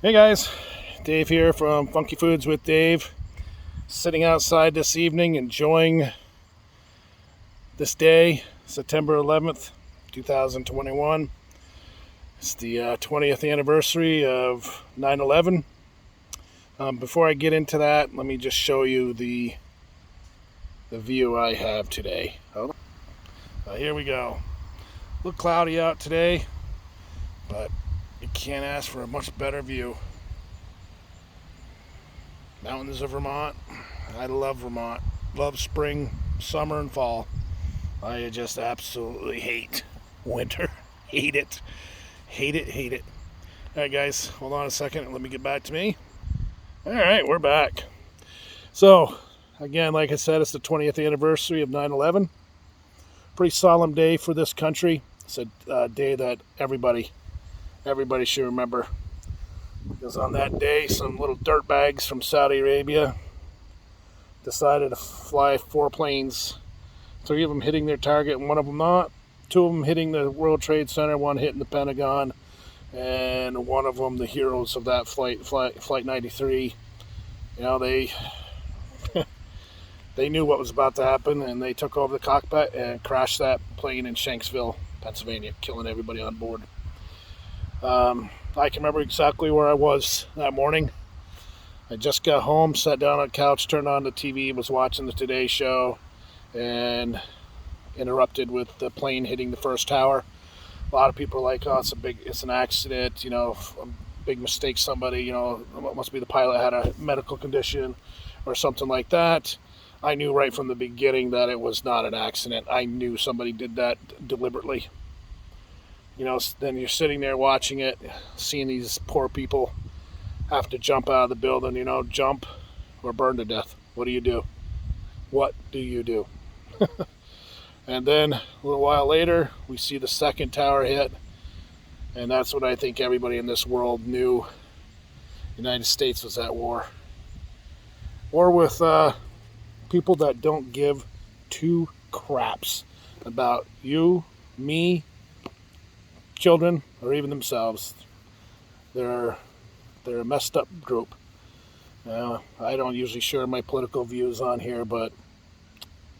Hey guys, Dave here from Funky Foods with Dave. Sitting outside this evening enjoying this day, September 11th, 2021. It's the 20th anniversary of 9/11. Before I get into that, let me just show you the view I have today. Here we go. A little cloudy out today, but you can't ask for a much better view. Mountains of Vermont. I love Vermont. Love spring, summer, and fall. I just absolutely hate winter. Hate it. Hate it, hate it. Alright guys, hold on a second and let me get back to me. Alright, we're back. So, again, like I said, it's the 20th anniversary of 9/11. Pretty solemn day for this country. It's a day that everybody should remember. Because on that day, some little dirtbags from Saudi Arabia decided to fly 4 planes. 3 of them hitting their target and 1 of them not. 2 of them hitting the World Trade Center, 1 hitting the Pentagon, and 1 of them the heroes of that Flight 93. You know, they knew what was about to happen, and they took over the cockpit and crashed that plane in Shanksville, Pennsylvania, killing everybody on board. I can remember exactly where I was that morning. I just got home, sat down on the couch, turned on the TV, was watching the Today Show, and interrupted with the plane hitting the first tower. A lot of people are like, "Oh, it's an accident, a big mistake. Somebody, it must be the pilot had a medical condition or something like that." I knew right from the beginning that it was not an accident. I knew somebody did that deliberately. Then you're sitting there watching it, seeing these poor people have to jump out of the building, jump or burn to death. What do you do? What do you do? And then a little while later, we see the second tower hit, and that's when I think everybody in this world knew the United States was at war. War with people that don't give 2 craps about you, me, children, or even themselves. They're a messed up group. I don't usually share my political views on here, but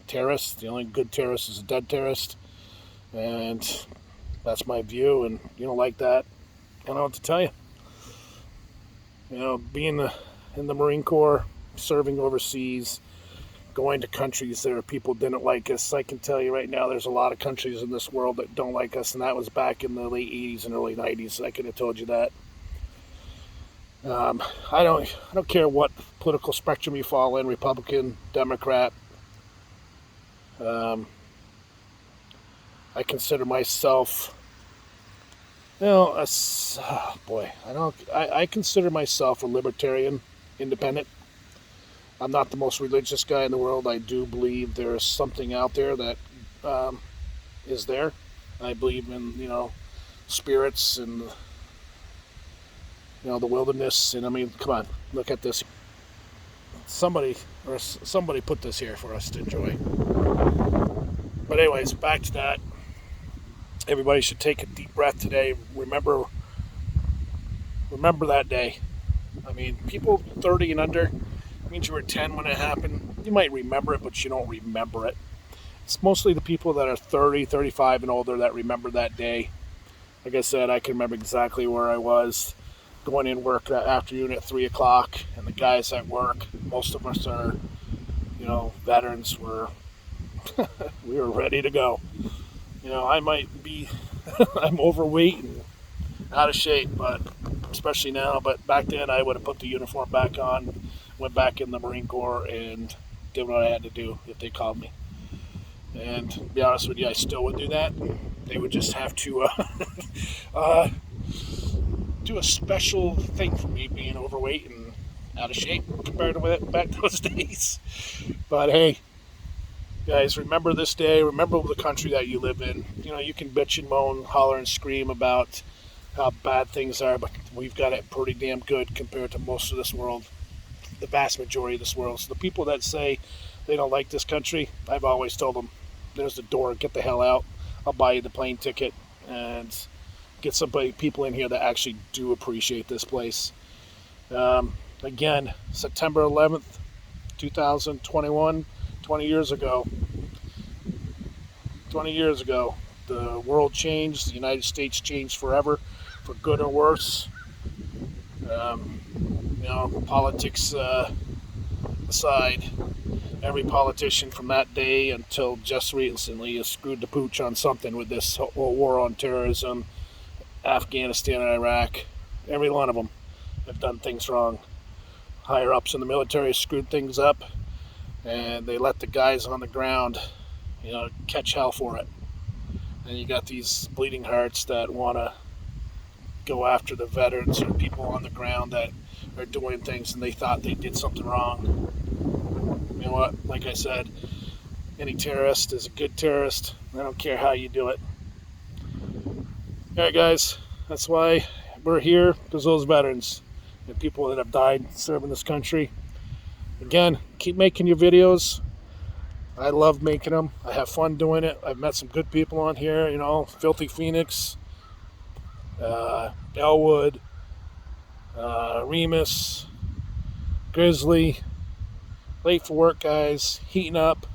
terrorists, the only good terrorist is a dead terrorist, and that's my view. And you don't like that, I don't know what to tell you. Being in the Marine Corps, serving overseas, going to countries there people didn't like us. I can tell you right now, there's a lot of countries in this world that don't like us, and that was back in the late 80s and early 90s. I could have told you that. I don't care what political spectrum you fall in, Republican, Democrat. I consider myself, I consider myself a libertarian, independent. I'm not the most religious guy in the world. I do believe there is something out there that is there. I believe in, spirits and, the wilderness. And I mean, come on, look at this. Somebody put this here for us to enjoy. But anyways, back to that. Everybody should take a deep breath today. Remember that day. I mean, people 30 and under, means you were 10 when it happened. You might remember it, but you don't remember it. It's mostly the people that are 30, 35 and older that remember that day. Like I said, I can remember exactly where I was going in work that afternoon at 3 o'clock, and the guys at work, most of us are, veterans, we were ready to go. I might be, I'm overweight and out of shape, but especially now, but back then I would have put the uniform back on, went back in the Marine Corps, and did what I had to do if they called me. And to be honest with you, I still would do that. They would just have to do a special thing for me being overweight and out of shape compared to back those days. But hey, guys, remember this day. Remember the country that you live in. You can bitch and moan, holler and scream about how bad things are, but we've got it pretty damn good compared to most of this world, the vast majority of this world. So the people that say they don't like this country, I've always told them, there's the door, get the hell out. I'll buy you the plane ticket and get some people in here that actually do appreciate this place. Again, September 11th, 2021, 20 years ago. 20 years ago, the world changed. The United States changed forever, for good or worse. Um, Politics aside, every politician from that day until just recently has screwed the pooch on something with this whole war on terrorism, Afghanistan and Iraq. Every one of them have done things wrong. Higher ups in the military screwed things up, and they let the guys on the ground, catch hell for it. And you got these bleeding hearts that want to go after the veterans or people on the ground that are doing things and they thought they did something wrong. You know what? Like I said, any terrorist is a good terrorist. I don't care how you do it. All right, guys, that's why we're here, because those veterans and people that have died serving this country. Again, keep making your videos. I love making them. I have fun doing it. I've met some good people on here, Filthy Phoenix, Elwood, Remus, Grizzly, Late for Work guys, Heating Up.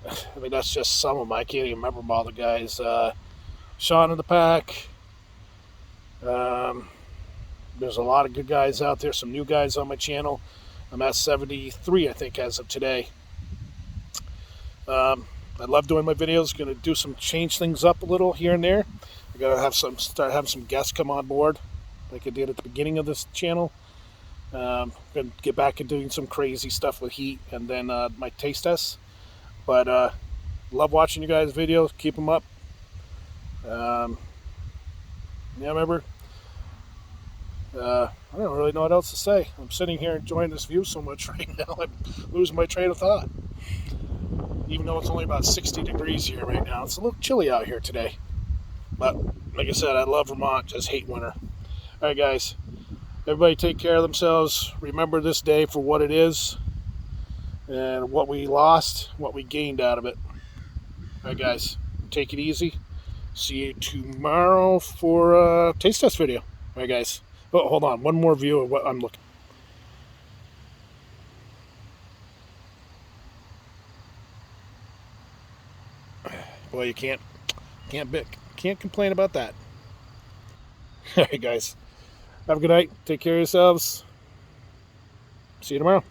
I mean, that's just some of them. I can't even remember them all, the guys. Sean in the Pack. There's a lot of good guys out there, some new guys on my channel. I'm at 73, I think, as of today. I love doing my videos. Going to do change things up a little here and there. I got to start having some guests come on board, like I did at the beginning of this channel. Going to get back into doing some crazy stuff with heat and then my taste tests. But love watching you guys' videos. Keep them up. Remember, I don't really know what else to say. I'm sitting here enjoying this view so much right now, I'm losing my train of thought. Even though it's only about 60 degrees here right now. It's a little chilly out here today. But, like I said, I love Vermont, just hate winter. Alright, guys. Everybody take care of themselves. Remember this day for what it is. And what we lost, what we gained out of it. Alright, guys. Take it easy. See you tomorrow for a taste test video. Alright, guys. Oh, hold on. One more view of what I'm looking. Boy, you can't complain about that. All right, guys. Have a good night. Take care of yourselves. See you tomorrow.